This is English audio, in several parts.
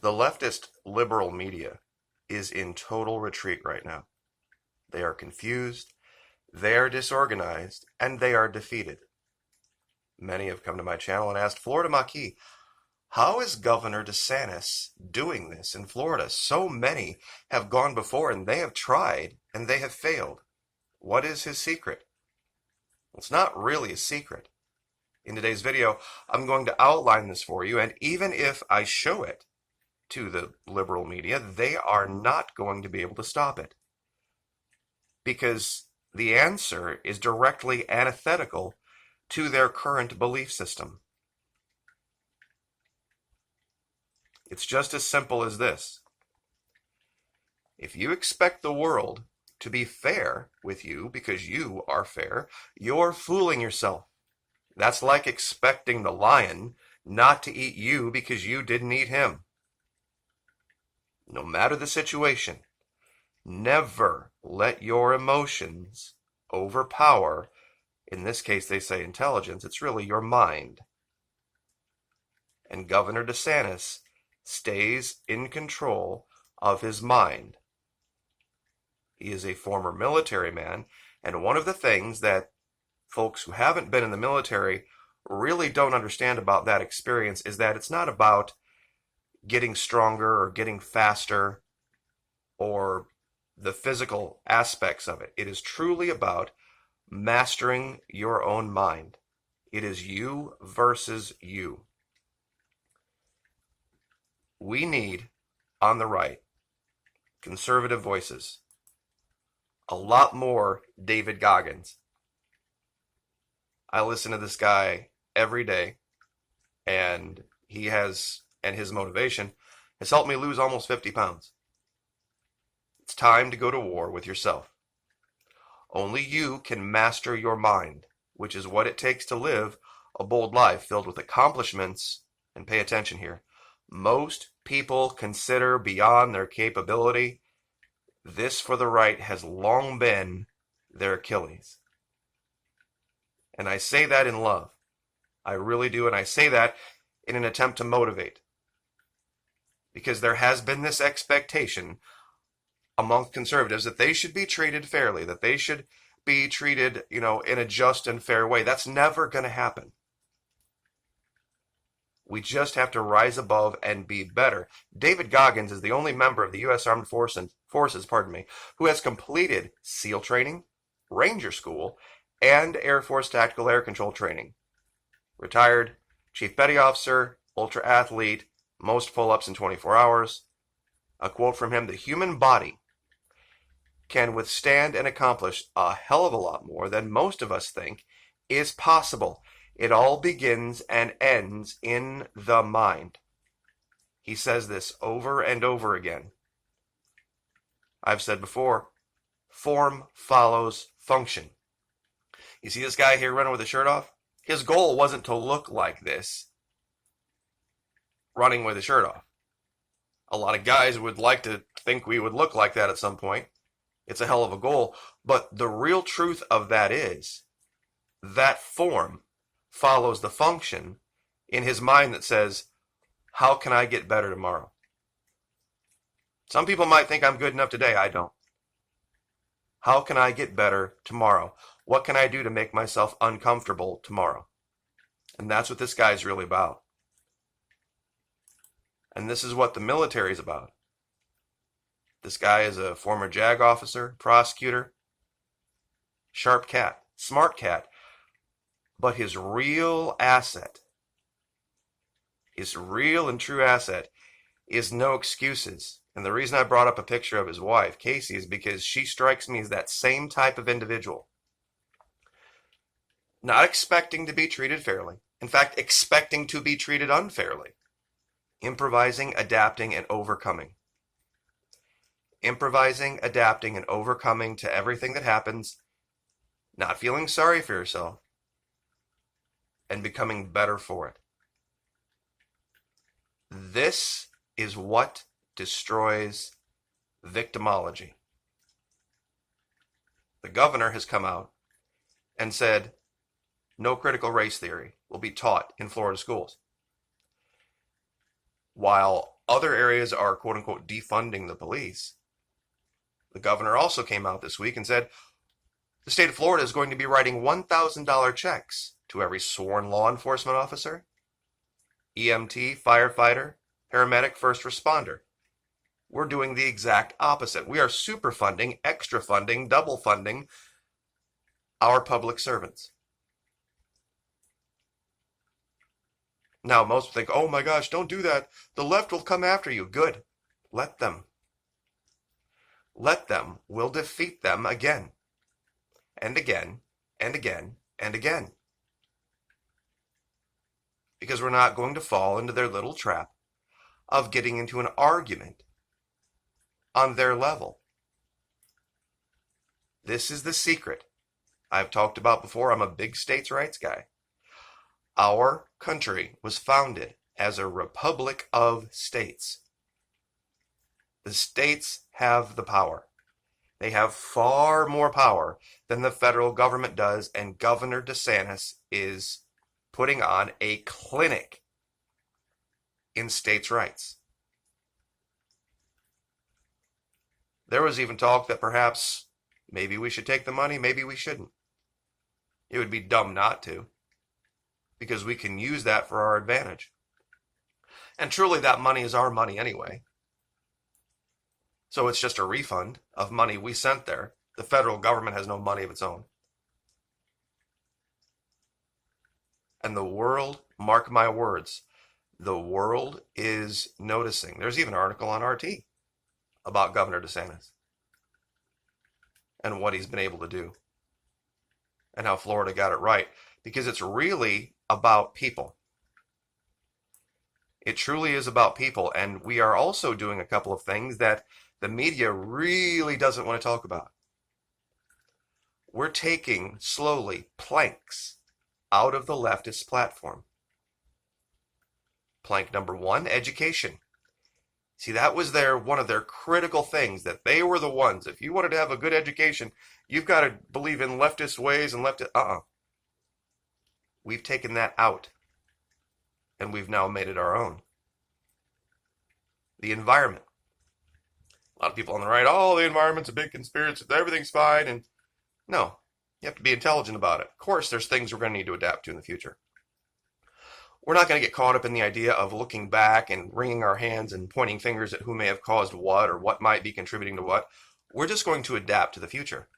The leftist liberal media is in total retreat right now. They are confused, they are disorganized, and they are defeated. Many have come to my channel and asked, Florida Maquis, how is Governor DeSantis doing this in Florida? So many have gone before and they have tried and they have failed. What is his secret? Well, it's not really a secret. In today's video, I'm going to outline this for you, and even if I show it to the liberal media, they are not going to be able to stop it. Because the answer is directly antithetical to their current belief system. It's just as simple as this. If you expect the world to be fair with you because you are fair, you're fooling yourself. That's like expecting the lion not to eat you because you didn't eat him. No matter the situation, never let your emotions overpower, in this case they say intelligence, it's really your mind. And Governor DeSantis stays in control of his mind. He is a former military man, and one of the things that folks who haven't been in the military really don't understand about that experience is that it's not about getting stronger or getting faster or the physical aspects of it. It is truly about mastering your own mind. It is you versus you. We need, on the right, conservative voices. A lot more David Goggins. I listen to this guy every day, and his motivation has helped me lose almost 50 pounds. It's time to go to war with yourself. Only you can master your mind, which is what it takes to live a bold life filled with accomplishments. And pay attention here. Most people consider beyond their capability. This, for the right, has long been their Achilles. And I say that in love. I really do, and I say that in an attempt to motivate. Because there has been this expectation among conservatives that they should be treated fairly, that they should be treated, in a just and fair way. That's never going to happen. We just have to rise above and be better. David Goggins is the only member of the U.S. Armed Forces, who has completed SEAL training, Ranger School, and Air Force Tactical Air Control training. Retired Chief Petty Officer, ultra athlete, most pull-ups in 24 hours. A quote from him, the human body can withstand and accomplish a hell of a lot more than most of us think is possible. It all begins and ends in the mind. He says this over and over again. I've said before, form follows function. You see this guy here running with his shirt off? His goal wasn't to look like this, running with his shirt off. A lot of guys would like to think we would look like that at some point. It's a hell of a goal. But the real truth of that is that form follows the function in his mind that says, how can I get better tomorrow? Some people might think I'm good enough today. I don't. How can I get better tomorrow? What can I do to make myself uncomfortable tomorrow? And that's what this guy is really about. And this is what the military is about. This guy is a former JAG officer, prosecutor, sharp cat, smart cat. But his real asset, his real and true asset, is no excuses. And the reason I brought up a picture of his wife, Casey, is because she strikes me as that same type of individual. Not expecting to be treated fairly. In fact, expecting to be treated unfairly. Improvising, adapting, and overcoming. Improvising, adapting, and overcoming to everything that happens. Not feeling sorry for yourself. And becoming better for it. This is what destroys victimology. The governor has come out and said no critical race theory will be taught in Florida schools. While other areas are quote unquote defunding the police. The governor also came out this week and said the state of Florida is going to be writing $1,000 checks to every sworn law enforcement officer, EMT, firefighter, paramedic, first responder. We're doing the exact opposite. We are super funding, extra funding, double funding our public servants. Now, most think, oh my gosh, don't do that. The left will come after you. Good. Let them. Let them. We'll defeat them again. And again, and again, and again. Because we're not going to fall into their little trap of getting into an argument on their level. This is the secret I've talked about before. I'm a big states' rights guy. Our country was founded as a republic of states. The states have the power. They have far more power than the federal government does, and Governor DeSantis is putting on a clinic in states' rights. There was even talk that perhaps maybe we should take the money, maybe we shouldn't. It would be dumb not to, because we can use that for our advantage. And truly that money is our money anyway. So it's just a refund of money we sent there. The federal government has no money of its own. And the world, mark my words, the world is noticing. There's even an article on RT about Governor DeSantis and what he's been able to do and how Florida got it right, because it's really about people. It truly is about people, and we are also doing a couple of things that the media really doesn't want to talk about. We're taking slowly planks out of the leftist platform. Plank number one, education. See, that was one of their critical things, that they were the ones. If you wanted to have a good education, you've got to believe in leftist ways and leftist. We've taken that out, and we've now made it our own. The environment. A lot of people on the right, oh, the environment's a big conspiracy, everything's fine. And no, you have to be intelligent about it. Of course, there's things we're going to need to adapt to in the future. We're not going to get caught up in the idea of looking back and wringing our hands and pointing fingers at who may have caused what or what might be contributing to what. We're just going to adapt to the future.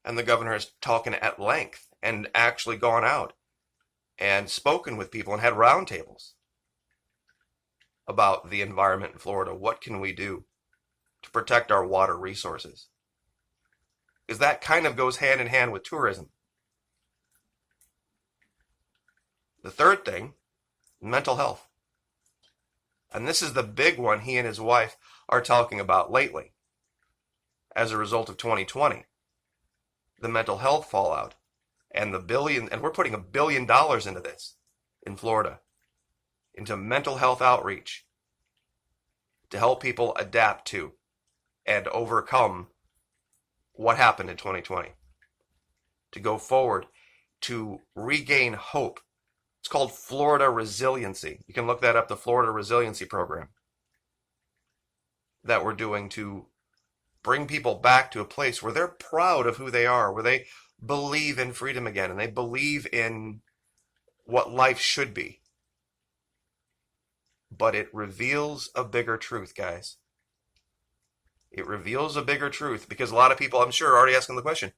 And the governor is talking at length and actually gone out and spoken with people and had roundtables about the environment in Florida. What can we do to protect our water resources? Because that kind of goes hand in hand with tourism. The third thing, mental health. And this is the big one he and his wife are talking about lately as a result of 2020. The mental health fallout and we're putting $1 billion into this in Florida, into mental health outreach to help people adapt to and overcome what happened in 2020, to go forward, to regain hope. It's called Florida Resiliency. You can look that up, the Florida Resiliency Program that we're doing to bring people back to a place where they're proud of who they are, where they believe in freedom again, and they believe in what life should be. But it reveals a bigger truth, guys. It reveals a bigger truth, because a lot of people, I'm sure, are already asking the question,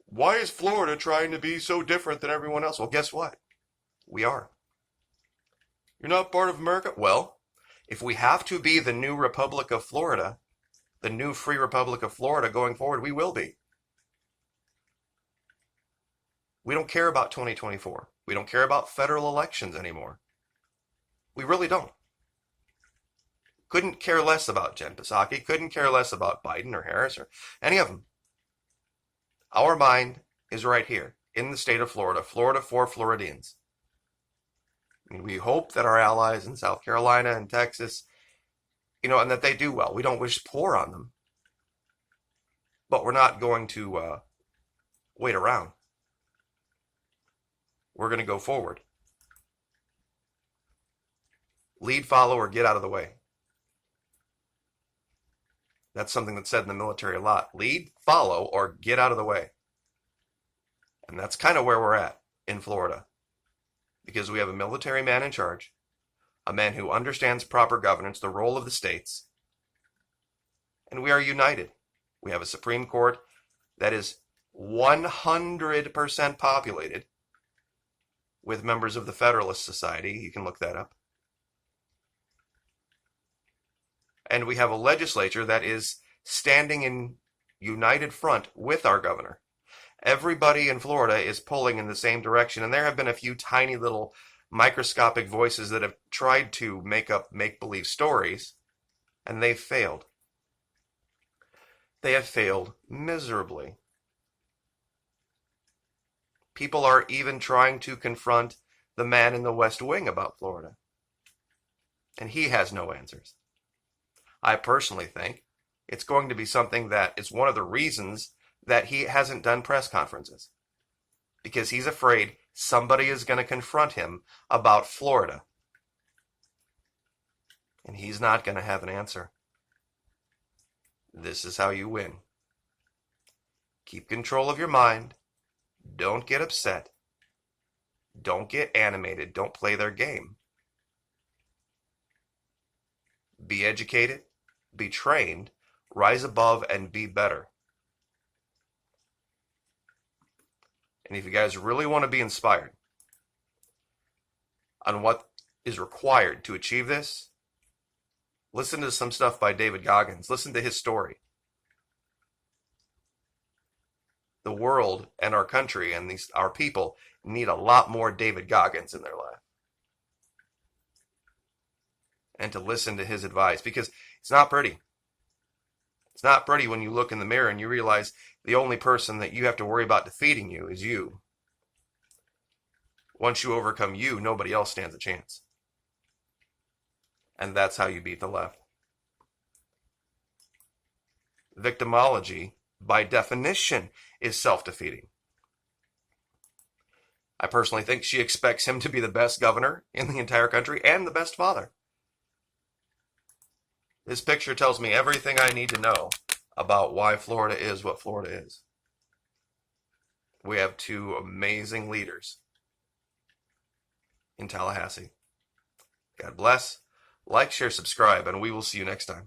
why is Florida trying to be so different than everyone else? Well, guess what? We are. You're not part of America? Well, if we have to be the new Republic of Florida, the new free Republic of Florida going forward, we will be. We don't care about 2024. We don't care about federal elections anymore. We really don't. Couldn't care less about Jen Psaki, couldn't care less about Biden or Harris or any of them. Our mind is right here in the state of Florida, Florida for Floridians. And we hope that our allies in South Carolina and Texas, and that they do well. We don't wish poor on them. But we're not going to wait around. We're going to go forward. Lead, follow, or get out of the way. That's something that's said in the military a lot. Lead, follow, or get out of the way. And that's kind of where we're at in Florida. Because we have a military man in charge, a man who understands proper governance, the role of the states, and we are united. We have a Supreme Court that is 100% populated with members of the Federalist Society. You can look that up. And we have a legislature that is standing in united front with our governor. Everybody in Florida is pulling in the same direction, and there have been a few tiny little microscopic voices that have tried to make up make-believe stories, and they've failed. They have failed miserably. People are even trying to confront the man in the West Wing about Florida, and he has no answers. I personally think it's going to be something that is one of the reasons that he hasn't done press conferences, because he's afraid somebody is going to confront him about Florida, and he's not going to have an answer. This is how you win. Keep control of your mind. Don't get upset. Don't get animated. Don't play their game. Be educated. Be trained. Rise above and be better. And if you guys really want to be inspired on what is required to achieve this, listen to some stuff by David Goggins. Listen to his story. The world and our country and our people need a lot more David Goggins in their life. And to listen to his advice, because it's not pretty. It's not pretty when you look in the mirror and you realize the only person that you have to worry about defeating you is you. Once you overcome you, nobody else stands a chance. And that's how you beat the left. Victimology, by definition, is self-defeating. I personally think she expects him to be the best governor in the entire country and the best father. This picture tells me everything I need to know about why Florida is what Florida is. We have two amazing leaders in Tallahassee. God bless. Like, share, subscribe, and we will see you next time.